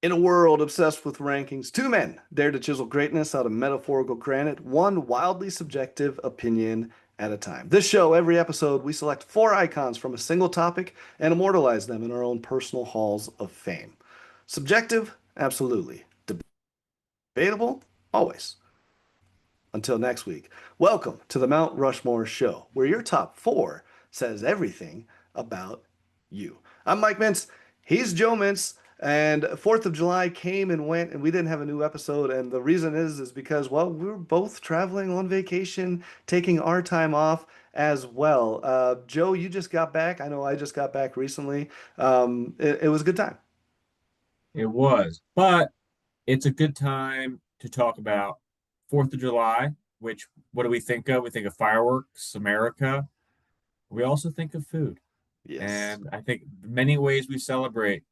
In a world obsessed with rankings, two men dare to chisel greatness out of metaphorical granite, one wildly subjective opinion at a time. This show, every episode, we select four icons from a single topic and immortalize them in our own personal halls of fame. Subjective? Absolutely. Debatable? Always. Until next week, welcome to the Mount Rushmore Show, where your top four says everything about you. I'm Mike Mintz. He's Joe Mintz. And 4th of July came and went, and we didn't have a new episode. And the reason is because, well, we were both traveling on vacation, taking our time off as well. Joe, you just got back. I know I just got back recently. It was a good time. It was, but it's a good time to talk about 4th of July, which what do we think of? We think of fireworks, America. We also think of food. Yes. And I think many ways we celebrate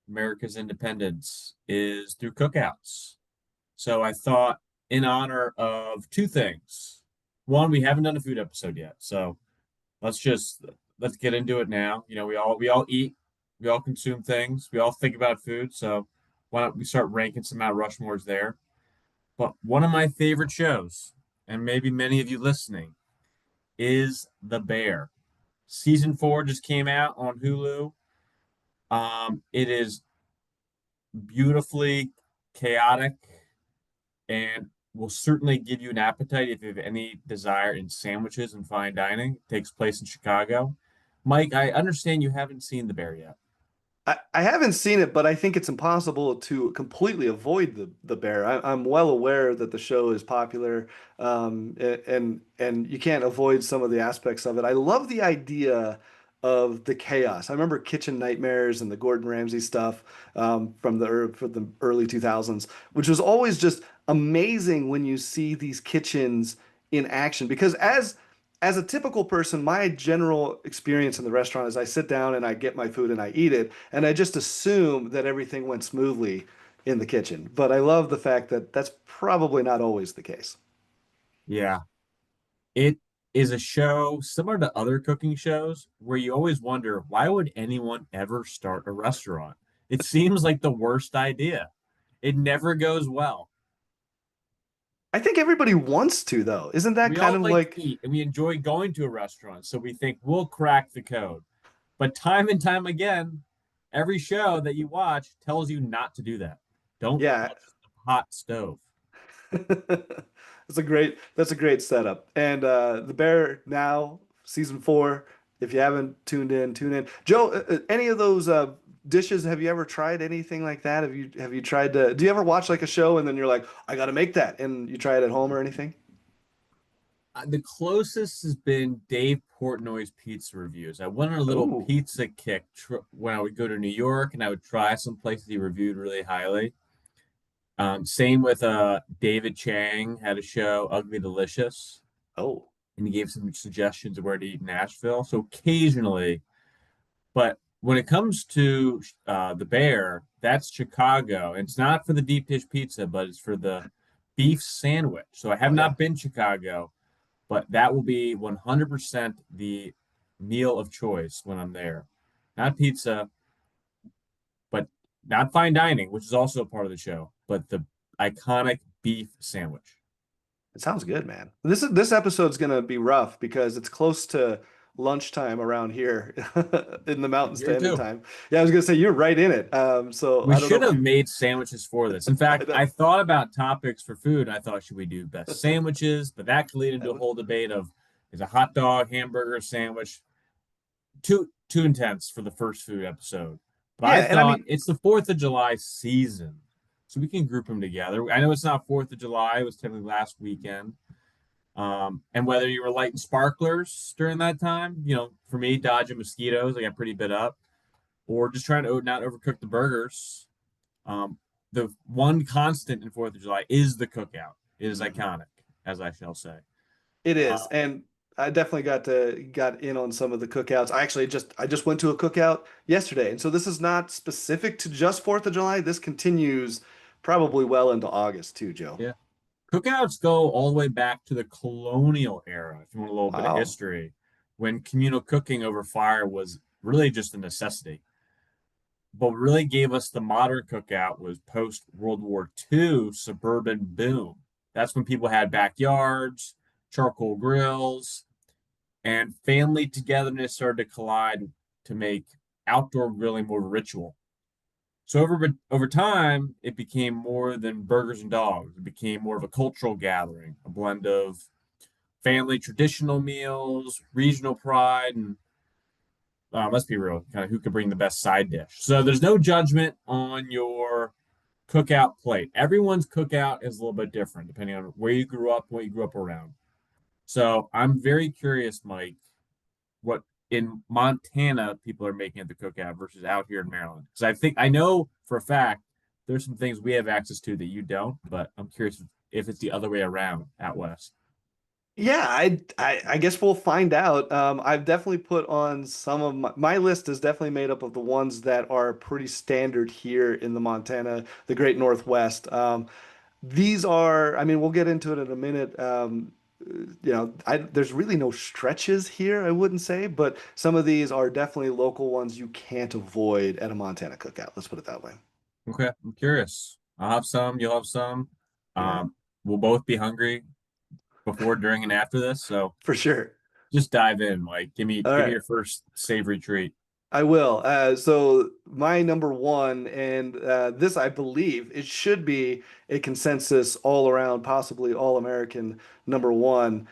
America's independence is through cookouts. So I thought in honor of two things. One, we haven't done a food episode yet. So let's just let's get into it now. We all eat, we all consume things, we all think about food. So why don't we start ranking some Mount Rushmores there? But one of my favorite shows, and maybe many of you listening, is The Bear. Season 4 just came out on Hulu. It is beautifully chaotic and will certainly give you an appetite if you have any desire in sandwiches and fine dining. It takes place in Chicago. Mike, I understand you haven't seen The Bear yet. I haven't seen it, but I think it's impossible to completely avoid the bear. I'm well aware that the show is popular, and you can't avoid some of the aspects of it. I love the idea of the chaos. I remember Kitchen Nightmares and the Gordon Ramsay stuff from the early 2000s, which was always just amazing when you see these kitchens in action. Because as a typical person, my general experience in the restaurant is I sit down and I get my food and I eat it, and I just assume that everything went smoothly in the kitchen. But I love the fact that that's probably not always the case. Yeah. It is a show similar to other cooking shows where you always wonder why would anyone ever start a restaurant? It seems like the worst idea. It never goes well. I think everybody wants to, though. Isn't that We kind all of like to like, eat and we enjoy going to a restaurant, so we think we'll crack the code. But time and time again, every show that you watch tells you not to do that. Don't yeah, touch the hot stove. that's a great setup. And The Bear now, season four. If you haven't tuned in, tune in. Joe, any of those dishes, have you ever tried anything like that? Have you tried to, do you ever watch like a show and then you're like, I gotta make that, and you try it at home or anything? The closest has been Dave Portnoy's pizza reviews. I went on a little Oh, pizza kick when I would go to New York and I would try some places he reviewed really highly. Same with David Chang had a show, Ugly Delicious, oh. and he gave some suggestions of where to eat in Nashville. So occasionally, but when it comes to the Bear, that's Chicago. And it's not for the deep dish pizza, but it's for the beef sandwich. So I have Oh yeah. not been Chicago, but that will be 100% the meal of choice when I'm there. Not pizza, but not fine dining, which is also a part of the show, but the iconic beef sandwich. It sounds good, man. This episode's gonna be rough because it's close to lunchtime around here in the Mountain Here Standard too. Time. Yeah, I was gonna say you're right in it. So We I don't know should if have you. made sandwiches for this. In fact, I thought about topics for food. I thought, should we do best sandwiches? But that could lead into a whole debate of is a hot dog, hamburger, sandwich too intense for the first food episode. But Yeah, I and I thought mean, it's the 4th of July season. So we can group them together. I know it's not 4th of July, it was technically last weekend. And whether you were lighting sparklers during that time, for me, dodging mosquitoes, I got pretty bit up, or just trying to not overcook the burgers. The one constant in 4th of July is the cookout. It is mhm. iconic, as I shall say. It Uh, is, and I definitely got in on some of the cookouts. I just went to a cookout yesterday, and so this is not specific to just 4th of July. This continues probably well into August too, Joe. yeah, cookouts go all the way back to the colonial era, if you want a little bit of Wow. history, when communal cooking over fire was really just a necessity. But what really gave us the modern cookout was post World War II suburban boom. That's when people had backyards, charcoal grills, and family togetherness started to collide to make outdoor grilling more ritual. So over time, it became more than burgers and dogs. It became more of a cultural gathering, a blend of family traditional meals, regional pride, and let's be real, kind of who could bring the best side dish. So there's no judgment on your cookout plate. Everyone's cookout is a little bit different depending on where you grew up, what you grew up around. So I'm very curious, Mike, what in Montana people are making at the cookout versus out here in Maryland. Because I know for a fact there's some things we have access to that you don't, but I'm curious if it's the other way around out west. Yeah, I guess we'll find out. I've definitely put on some of my list is definitely made up of the ones that are pretty standard here in the Montana, the Great Northwest. These are, I mean, we'll get into it in a minute. There's really no stretches here, I wouldn't say, but some of these are definitely local ones you can't avoid at a Montana cookout. Let's put it that way. Okay, I'm curious. I'll have some, you'll have some. Yeah, We'll both be hungry before, during, and after this. So for sure. just dive in, Mike. All Give me right. your first savory treat. I will. So my number one, and this I believe it should be a consensus all around, possibly all American number one,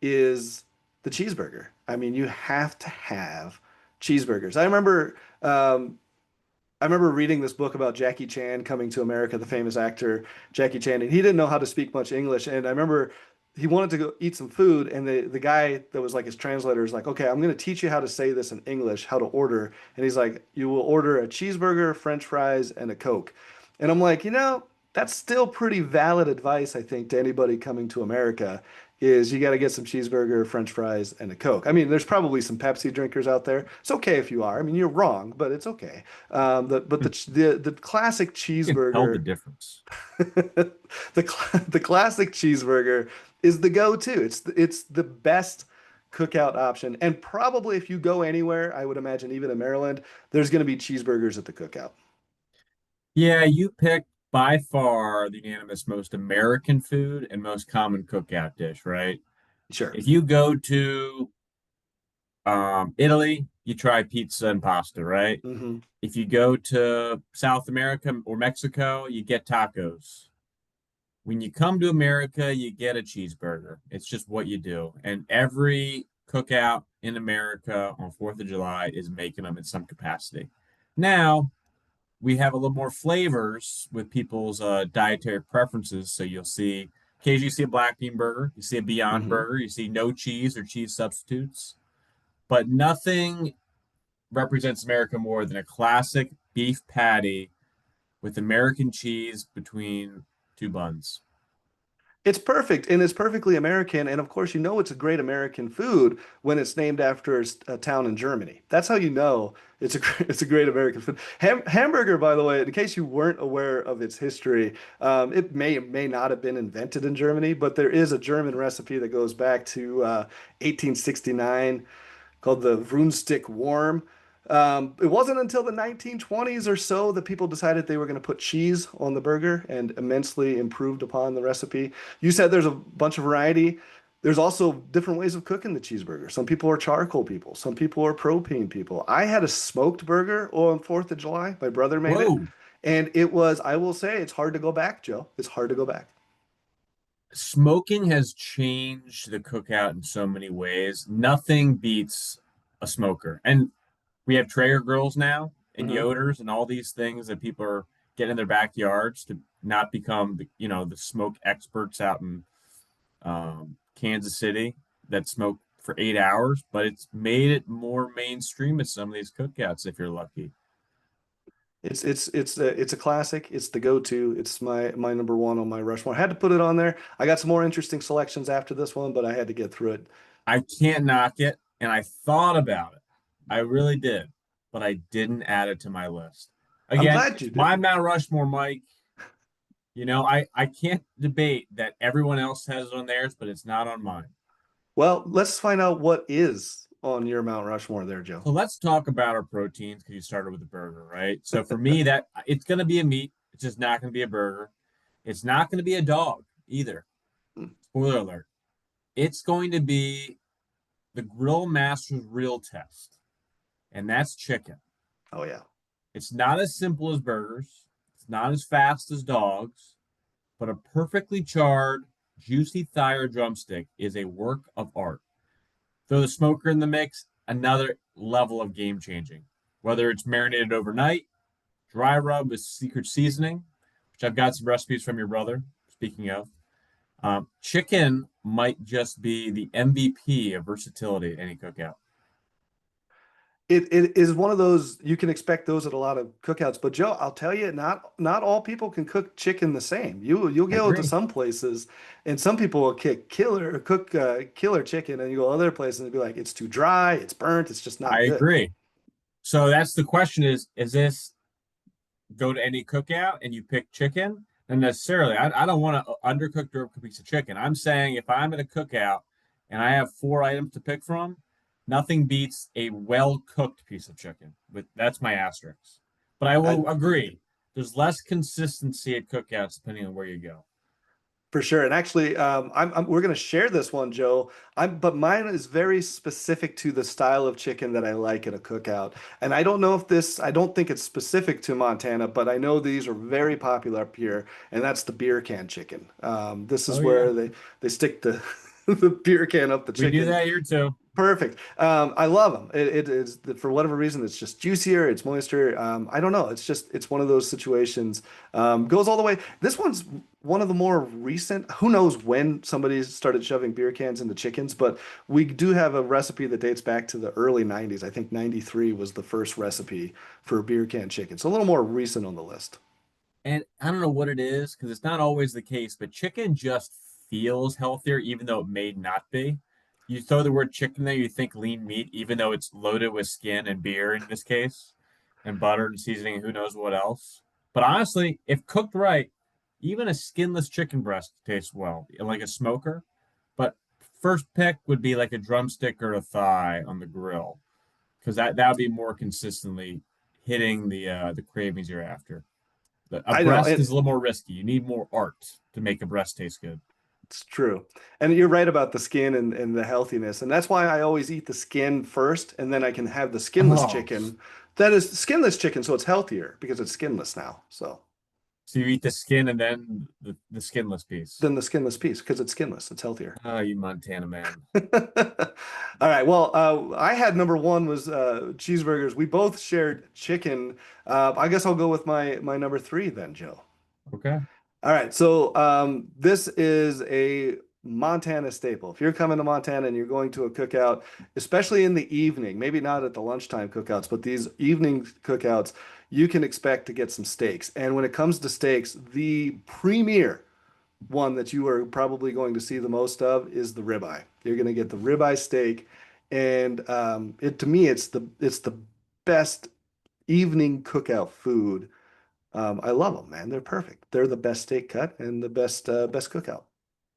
is the cheeseburger. I mean, you have to have cheeseburgers. I remember reading this book about Jackie Chan coming to America, the famous actor Jackie Chan, and he didn't know how to speak much English. And I remember he wanted to go eat some food, and the guy that was like his translator is like, "Okay, I'm going to teach you how to say this in English, how to order." And he's like, "You will order a cheeseburger, French fries, and a Coke." And I'm like, that's still pretty valid advice, I think, to anybody coming to America. Is you got to get some cheeseburger, French fries, and a Coke. I mean, there's probably some Pepsi drinkers out there. It's okay if you are. I mean, you're wrong, but it's okay. The classic You can tell the cheeseburger, difference. the classic cheeseburger is the go-to. It's the best cookout option, and probably if you go anywhere, I would imagine even in Maryland, there's going to be cheeseburgers at the cookout. Yeah, you picked by far the unanimous most American food and most common cookout dish, right? Sure. If you go to Italy, you try pizza and pasta, right? Hmm. If you go to South America or Mexico, you get tacos. When you come to America, you get a cheeseburger. It's just what you do. And every cookout in America on 4th of July is making them in some capacity. Now, we have a little more flavors with people's dietary preferences. So you'll see, occasionally you see a black bean burger, you see a Beyond Hmm. Burger, you see no cheese or cheese substitutes, but nothing represents America more than a classic beef patty with American cheese between two buns. It's perfect and it's perfectly American. And of course, it's a great American food when it's named after a town in Germany. That's how you know it's a great American food. Hamburger, by the way, in case you weren't aware of its history, it may or may not have been invented in Germany, but there is a German recipe that goes back to 1869 called the Runstick Worm. It wasn't until the 1920s or so that people decided they were going to put cheese on the burger and immensely improved upon the recipe. You said there's a bunch of variety. There's also different ways of cooking the cheeseburger. Some people are charcoal people, some people are propane people. I had a smoked burger on 4th of July. My brother made it. Whoa. And it was, I will say, it's hard to go back, Joe. It's hard to go back. Smoking has changed the cookout in so many ways. Nothing beats a smoker. And we have Traeger grills now and Hmm. Yoders and all these things that people are getting in their backyards to not become the smoke experts out in Kansas City that smoke for 8 hours, but it's made it more mainstream at some of these cookouts if you're lucky. It's a classic. It's the go-to. It's my number one on my Rushmore. I had to put it on there. I got some more interesting selections after this one, but I had to get through it. I can't knock it, and I thought about it. I really did, but I didn't add it to my list. I'm Again, glad it's you my didn't. Mount Rushmore, Mike. I can't debate that everyone else has it on theirs, but it's not on mine. Well, let's find out what is on your Mount Rushmore there, Joe? So let's talk about our proteins because you started with a burger, right? So for me, that it's going to be a meat. It's just not going to be a burger. It's not going to be a dog either. Hmm. Spoiler alert. It's going to be the Grill Master's real test, and that's chicken. Oh yeah. It's not as simple as burgers. It's not as fast as dogs, but a perfectly charred, juicy thigh or drumstick is a work of art. Throw the smoker in the mix, another level of game changing. Whether it's marinated overnight, dry rub with secret seasoning, which I've got some recipes from your brother, speaking of. Chicken might just be the MVP of versatility at any cookout. It is one of those you can expect those at a lot of cookouts. But Joe, I'll tell you, not all people can cook chicken the same. You'll I go to agree. some places, and some people will cook killer chicken, and you go other places and be like, it's too dry, it's burnt, it's just I not good. agree. So that's the question is this go to any cookout and you pick chicken? And necessarily, I don't want to undercooked or overcooked piece of chicken. I'm saying if I'm at a cookout and I have four items to pick from, nothing beats a well cooked piece of chicken. But that's my asterisk. But I I will agree, there's less consistency at cookouts depending on where you go. For sure. And actually, we're going to share this one, Joe. But mine is very specific to the style of chicken that I like at a cookout. And I don't know if I don't think it's specific to Montana, but I know these are very popular up here, and that's the beer can chicken. This Oh is yeah, where they stick the the beer can up the we do chicken. that here too. Perfect. I love them. It is for whatever reason, it's just juicier, it's moister. I don't know. It's one of those situations. Goes all the way. This one's one of the more recent. Who knows when somebody started shoving beer cans into chickens, but we do have a recipe that dates back to the early 90s. I think 93 was the first recipe for beer can chicken. So a little more recent on the list. And I don't know what it is because it's not always the case, but chicken just feels healthier, even though it may not be. You throw the word chicken there, you think lean meat, even though it's loaded with skin and beer in this case, and butter and seasoning, and who knows what else. But honestly, if cooked right, even a skinless chicken breast tastes well, like a smoker. But first pick would be like a drumstick or a thigh on the grill, because that would be more consistently hitting the cravings you're after. A I know, breast and is a little more risky. You need more art to make a breast taste good. it's true. And you're right about the skin and the healthiness. And that's why I always eat the skin first, and then I can have the skinless Oh, chicken. That is skinless chicken, so it's healthier because it's skinless now. So so you eat the skin and then the skinless piece. then the skinless piece because it's skinless, it's healthier. Oh, you Montana man. All right. Well, I had number one was cheeseburgers. We both shared chicken. I guess I'll go with my number three then, Joe. Okay. All right, so this is a Montana staple. If you're coming to Montana and you're going to a cookout, especially in the evening, maybe not at the lunchtime cookouts, but these evening cookouts, you can expect to get some steaks. And when it comes to steaks, the premier one that you are probably going to see the most of is the ribeye. You're going to get the ribeye steak, and it to me, it's the best evening cookout food. I love them, man. They're perfect. They're the best steak cut and the best cookout.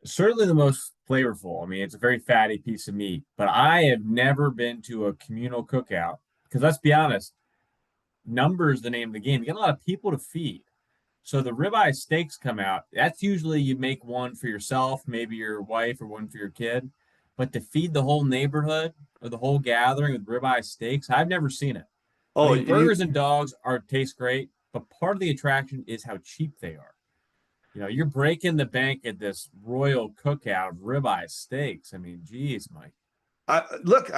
Certainly the most flavorful. I mean, it's a very fatty piece of meat, but I have never been to a communal cookout because let's be honest, numbers the name of the game. You got a lot of people to feed. So the ribeye steaks come out. That's usually you make one for yourself, maybe your wife, or one for your kid. But to feed the whole neighborhood or the whole gathering with ribeye steaks, I've never seen it. I Oh, mean, burgers and dogs are taste great, but part of the attraction is how cheap they are. You know, you're breaking the bank at this royal cookout of ribeye steaks. I mean, geez, Mike. look,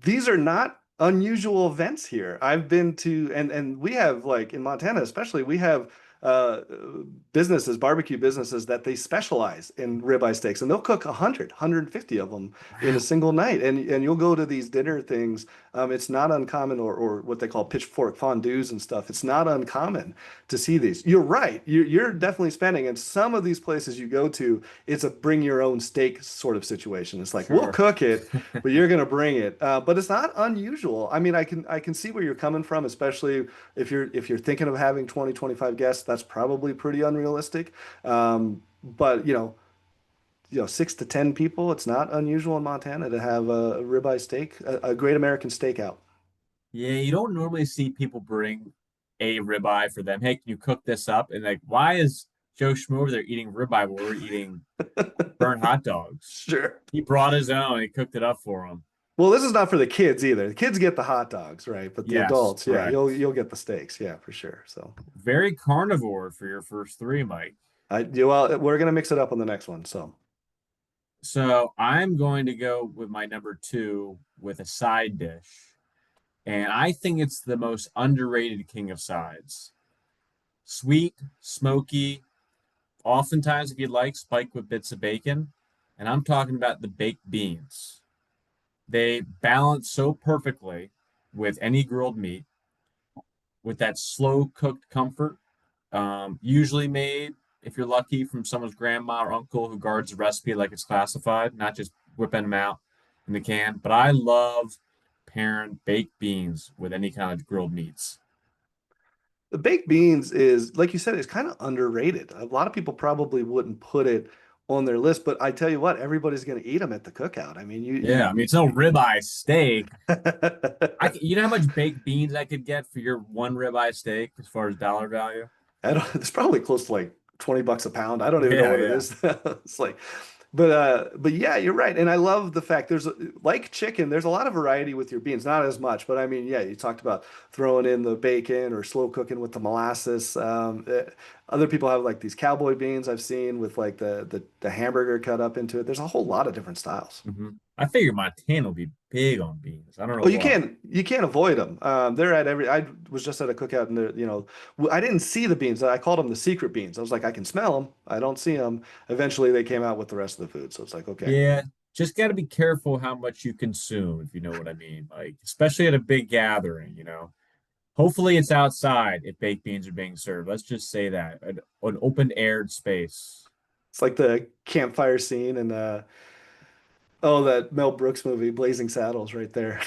these are not unusual events here. I've been to, and we have like in Montana, especially, we have uh, businesses, barbecue businesses that they specialize in ribeye steaks, and they'll cook 100, 150 of them in a Wow. single night. And you'll go to these dinner things. It's not uncommon, or what they call pitchfork fondues and stuff. It's not uncommon to see these. You're right. You're definitely spending. And some of these places you go to, it's a bring your own steak sort of situation. It's like we'll Sure. cook it, but you're gonna bring it. But it's not unusual. I mean, I can see where you're coming from, especially if you're thinking of having 20, 25 guests. That's probably pretty unrealistic. But 6 to 10 people. It's not unusual in Montana to have a ribeye steak, a great American steakout. Yeah, you don't normally see people bring a ribeye for them. Hey, can you cook this up? And like, why is Joe Schmo over there eating ribeye while we're eating burnt hot dogs? Sure. He brought his own. He cooked it up for him. Well, this is not for the kids either. The kids get the hot dogs, right? But the Yes, adults, yeah, correct. you'll get the steaks, yeah, for sure. So, Very carnivore for your first three, Mike. well, we're gonna mix it up on the next one. So, So I'm going to go with my number two with a side dish. And I think it's the most underrated king of sides. Sweet, smoky, oftentimes, if you'd like, spiked with bits of bacon. And I'm talking about the baked beans. They balance so perfectly with any grilled meat, with that slow cooked comfort, usually made, if you're lucky, from someone's grandma or uncle who guards the recipe like it's classified, not just whipping them out in the can. But I love pairing baked beans with any kind of grilled meats. the baked beans is, like you said, it's kind of underrated. A lot of people probably wouldn't put it on their list, but I tell you what, everybody's gonna eat them at the cookout. I mean, Yeah, I mean, it's no ribeye steak. I You know how much baked beans I could get for your one ribeye steak as far as dollar value? don't, it's probably close to like $20 a pound. I don't even know Yeah, what it yeah. is. It's like, but yeah, you're right. And I love the fact like chicken, there's a lot of variety with your beans, not as much, but I mean, yeah, you talked about throwing in the bacon or slow cooking with the molasses. Other people have like these cowboy beans I've seen with like the hamburger cut up into it. There's a whole lot of different styles. I figure Montana will be big on beans. I don't know Oh, you why. can't avoid them. They're at every. I was just at a cookout and I didn't see the beans. I called them the secret beans. I was like, I can smell them. I don't see them. Eventually, they came out with the rest of the food. So it's like, okay. Yeah, just got to be careful how much you consume, if you know what I mean. Like, especially at a big gathering. Hopefully it's outside if baked beans are being served. Let's just say that an open aired space. It's like the campfire scene and oh, that Mel Brooks movie, Blazing Saddles, right there.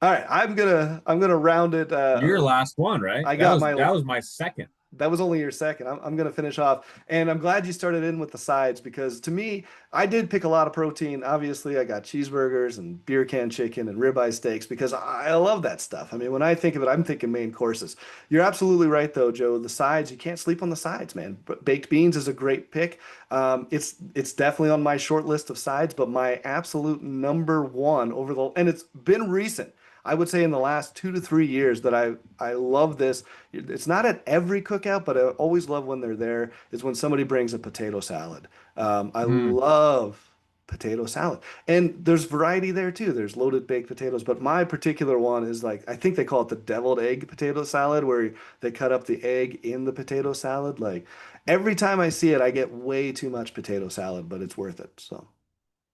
All right, I'm gonna round it. Your last one, right? I That got was my that was my second. That was only your second. I'm going to finish off. And I'm glad you started in with the sides because to me, I did pick a lot of protein. Obviously, I got cheeseburgers and beer can chicken and ribeye steaks because I love that stuff. I mean, when I think of it, I'm thinking main courses. You're absolutely right, though, Joe. The sides, you can't sleep on the sides, man. Baked beans is a great pick. It's definitely on my short list of sides, but my absolute number one and it's been recent. I would say in the last 2 to 3 years that I love this. It's not at every cookout, but I always love when they're there. Is when somebody brings a potato salad. I Hmm. love potato salad, and there's variety there too. There's loaded baked potatoes, but my particular one is like I think they call it the deviled egg potato salad, where they cut up the egg in the potato salad. Like every time I see it, I get way too much potato salad, but it's worth it. So.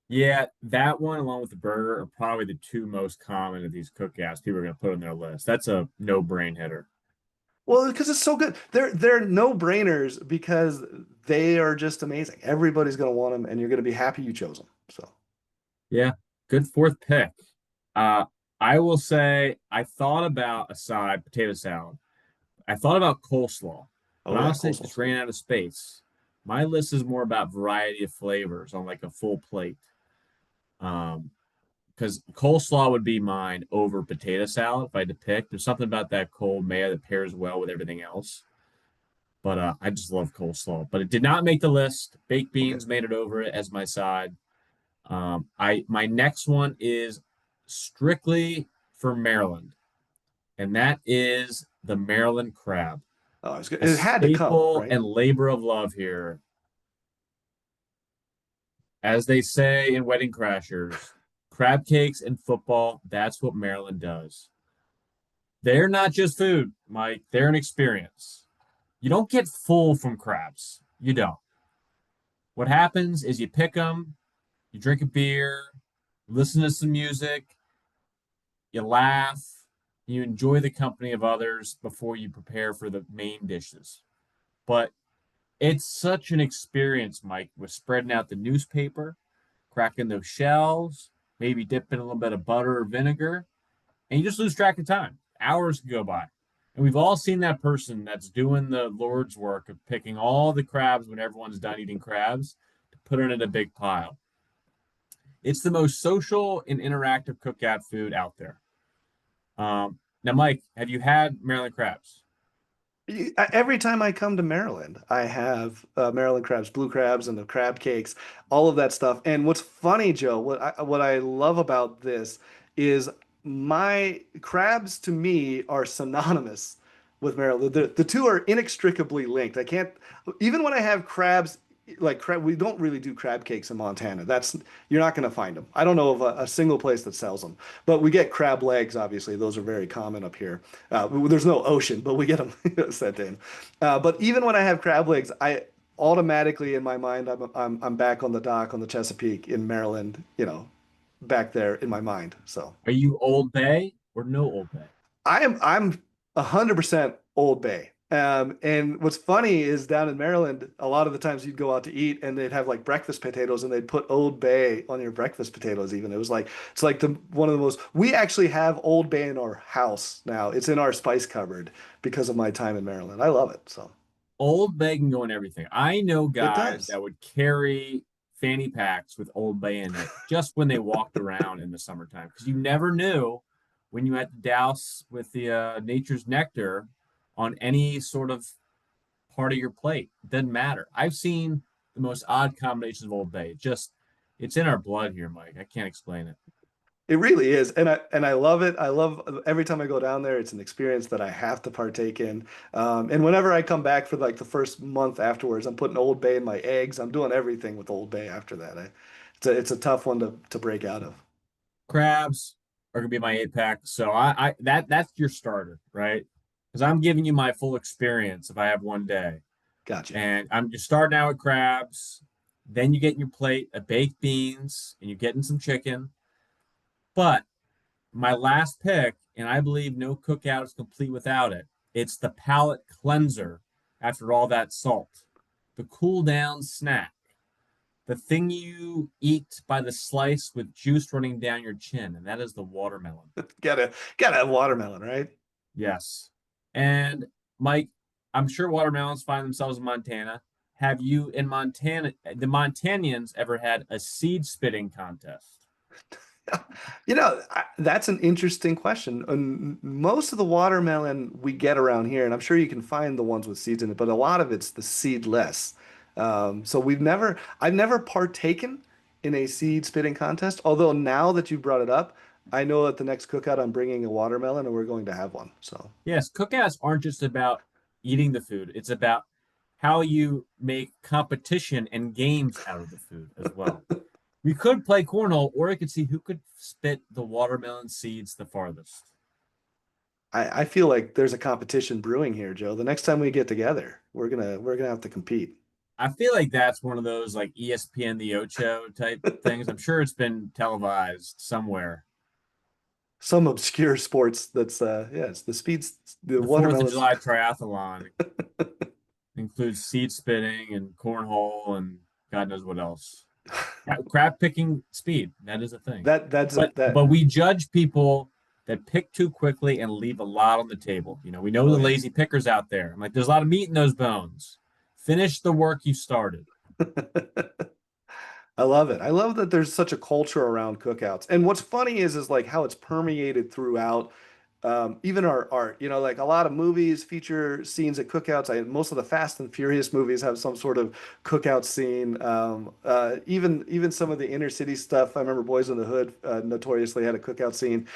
Yeah, that one along with the burger are probably the two most common of these cookouts people are going to put on their list. That's a no brain hitter. Well, because it's so good. They're no-brainers because they are just amazing. Everybody's gonna want them, and you're gonna be happy you chose them. So, Yeah, good fourth pick. Uh, I will say I thought about a side potato salad. I thought about coleslaw, but oh yeah, honestly, coleslaw's just good. ran out of space. My list is more about variety of flavors on like a full plate. Um, because coleslaw would be mine over potato salad if I had to pick. There's something about that cold mayo that pairs well with everything else. But I just love coleslaw. But it did not make the list. Baked Okay. beans made it over it as my side. I my next one is strictly for Maryland, and that is the Maryland crab, Oh, it's good. a It had to come, staple right? and labor of love here. As they say in Wedding Crashers, crab cakes and football, that's what Maryland does. They're not just food, Mike, they're an experience. You don't get full from crabs. You don't. What happens is you pick them, you drink a beer, listen to some music, you laugh, you enjoy the company of others before you prepare for the main dishes. But it's such an experience, Mike, with spreading out the newspaper, cracking those shells, maybe dipping a little bit of butter or vinegar, and you just lose track of time. Hours can go by. And we've all seen that person that's doing the Lord's work of picking all the crabs when everyone's done eating crabs to put it in a big pile. It's the most social and interactive cookout food out there. Now, Mike, have you had Maryland crabs? Every time I come to Maryland, I have Maryland crabs, blue crabs, and the crab cakes, all of that stuff. And what's funny, Joe, what I love about this is my crabs to me are synonymous with Maryland. The two are inextricably linked. I can't, even when I have crabs, like crab, we don't really do crab cakes in Montana. That's you're not going to find them. I don't know of a single place that sells them, but we get crab legs. Obviously, those are very common up here. There's no ocean, but we get them sent in. But even when I have crab legs, I automatically in my mind I'm back on the dock on the Chesapeake in Maryland. Back there in my mind. So. Are you Old Bay or no Old Bay? I'm 100% Old Bay. And what's funny is down in Maryland, a lot of the times you'd go out to eat and they'd have like breakfast potatoes and they'd put Old Bay on your breakfast potatoes even. It's like the one of the most we actually have Old Bay in our house now. It's in our spice cupboard because of my time in Maryland. I love it. So Old Bay can go in everything. I know it guys does. that would carry fanny packs with Old Bay in it just when they walked around in the summertime because you never knew when you had to douse with the nature's nectar on any sort of part of your plate. It doesn't matter. I've seen the most odd combinations of Old Bay. It's in our blood here, Mike. I can't explain it. It really is. And I love it. I love every time I go down there, it's an experience that I have to partake in. And whenever I come back for like the first month afterwards, I'm putting Old Bay in my eggs. I'm doing everything with Old Bay after that. It's a tough one to break out of. Crabs are gonna be my 8 pack. So that's your starter, right? Because I'm giving you my full experience if I have one day. Gotcha. And I'm just starting out with crabs. Then you get in your plate of baked beans and you're getting some chicken. But my last pick, and I believe no cookout is complete without it, it's the palate cleanser after all that salt. The cool down snack. The thing you eat by the slice with juice running down your chin, and that is the watermelon. Gotta have watermelon, right? Yes. And Mike, I'm sure watermelons find themselves in Montana. Have you in Montana, the Montanians ever had a seed spitting contest? That's an interesting question. And most of the watermelon we get around here, and I'm sure you can find the ones with seeds in it, but a lot of it's the seedless. So I've never partaken in a seed spitting contest. Although now that you brought it up, I know at the next cookout I'm bringing a watermelon and we're going to have one. So Yes, cookouts aren't just about eating the food, it's about how you make competition and games out of the food as well. We could play cornhole, or we could see who could spit the watermelon seeds the farthest. I feel like there's a competition brewing here, Joe. The next time we get together, we're gonna have to compete. I feel like that's one of those like ESPN The Ocho type things. I'm sure it's been televised somewhere. Some obscure sports yeah, it's the The Fourth of watermelons. July triathlon includes seed spitting and cornhole and God knows what else. Crab picking speed, that is a thing. But That we judge people that pick too quickly and leave a lot on the table. We know oh the yeah. lazy pickers out there. I'm like, there's a lot of meat in those bones. Finish the work you started. I love it. I love that there's such a culture around cookouts. And what's funny is like how it's permeated throughout even our art. Like a lot of movies feature scenes at cookouts. Most of the Fast and Furious movies have some sort of cookout scene. Even some of the inner city stuff. I remember Boys in the Hood notoriously had a cookout scene.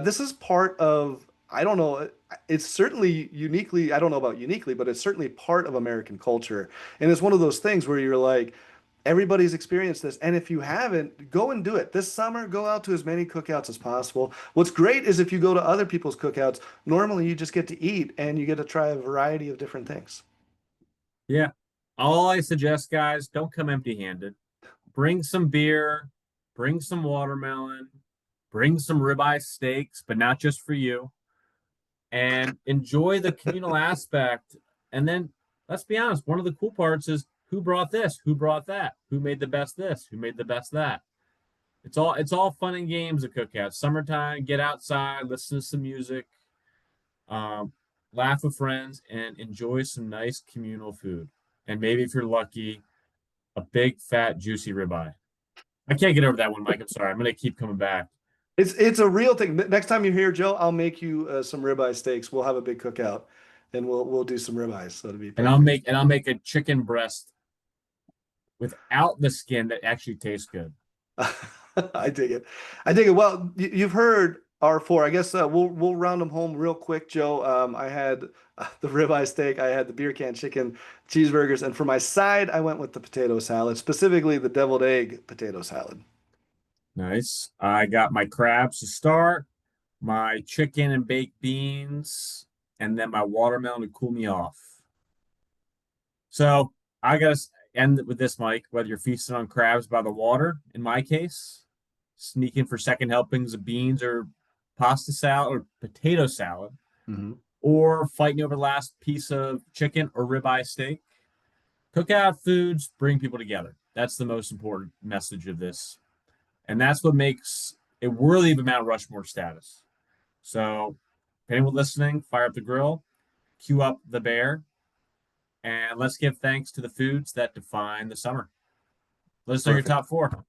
This is part of, I don't know, it's certainly uniquely, I don't know about uniquely, but it's certainly part of American culture. And it's one of those things where you're like, everybody's experienced this. And if you haven't, go and do it. This summer, go out to as many cookouts as possible. What's great is if you go to other people's cookouts, normally you just get to eat and you get to try a variety of different things. Yeah. All I suggest, guys, don't come empty-handed. Bring some beer, bring some watermelon, bring some ribeye steaks, but not just for you, and enjoy the communal aspect. And then let's be honest, one of the cool parts is who brought this, who brought that, who made the best this, who made the best that. It's all fun and games at cookouts. Summertime, get outside, listen to some music, um, laugh with friends, and enjoy some nice communal food. And maybe if you're lucky, a big, fat, juicy ribeye. I can't get over that one, Mike. I'm sorry. I'm gonna keep coming back. It's a real thing. Next time you're here, Joe, I'll make you some ribeye steaks. We'll have a big cookout, and we'll do some ribeyes. So it'll be And I'll perfect. make and I'll make a chicken breast without the skin that actually tastes good. I dig it. I dig it. Well, you've heard our four. I guess we'll round them home real quick, Joe. I had the ribeye steak. I had the beer can chicken, cheeseburgers, and for my side, I went with the potato salad, specifically the deviled egg potato salad. Nice. I got my crabs to start, my chicken and baked beans, and then my watermelon to cool me off. So I gotta end with this, Mike. Whether you're feasting on crabs by the water, in my case, sneaking for second helpings of beans or pasta salad or potato salad, Hmm. or fighting over the last piece of chicken or ribeye steak, cookout foods bring people together. That's the most important message of this. And that's what makes it worthy of a Mount Rushmore status. So, if anyone listening, fire up the grill, cue up the bear, and let's give thanks to the foods that define the summer. Let's know your Perfect. top four.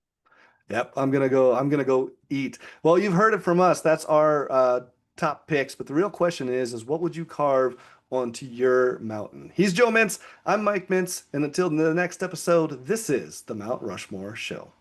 Yep, I'm gonna go. I'm gonna go eat. Well, you've heard it from us. That's our top picks. But the real question is what would you carve onto your mountain? He's Joe Mintz. I'm Mike Mintz. And until the next episode, this is the Mount Rushmore Show.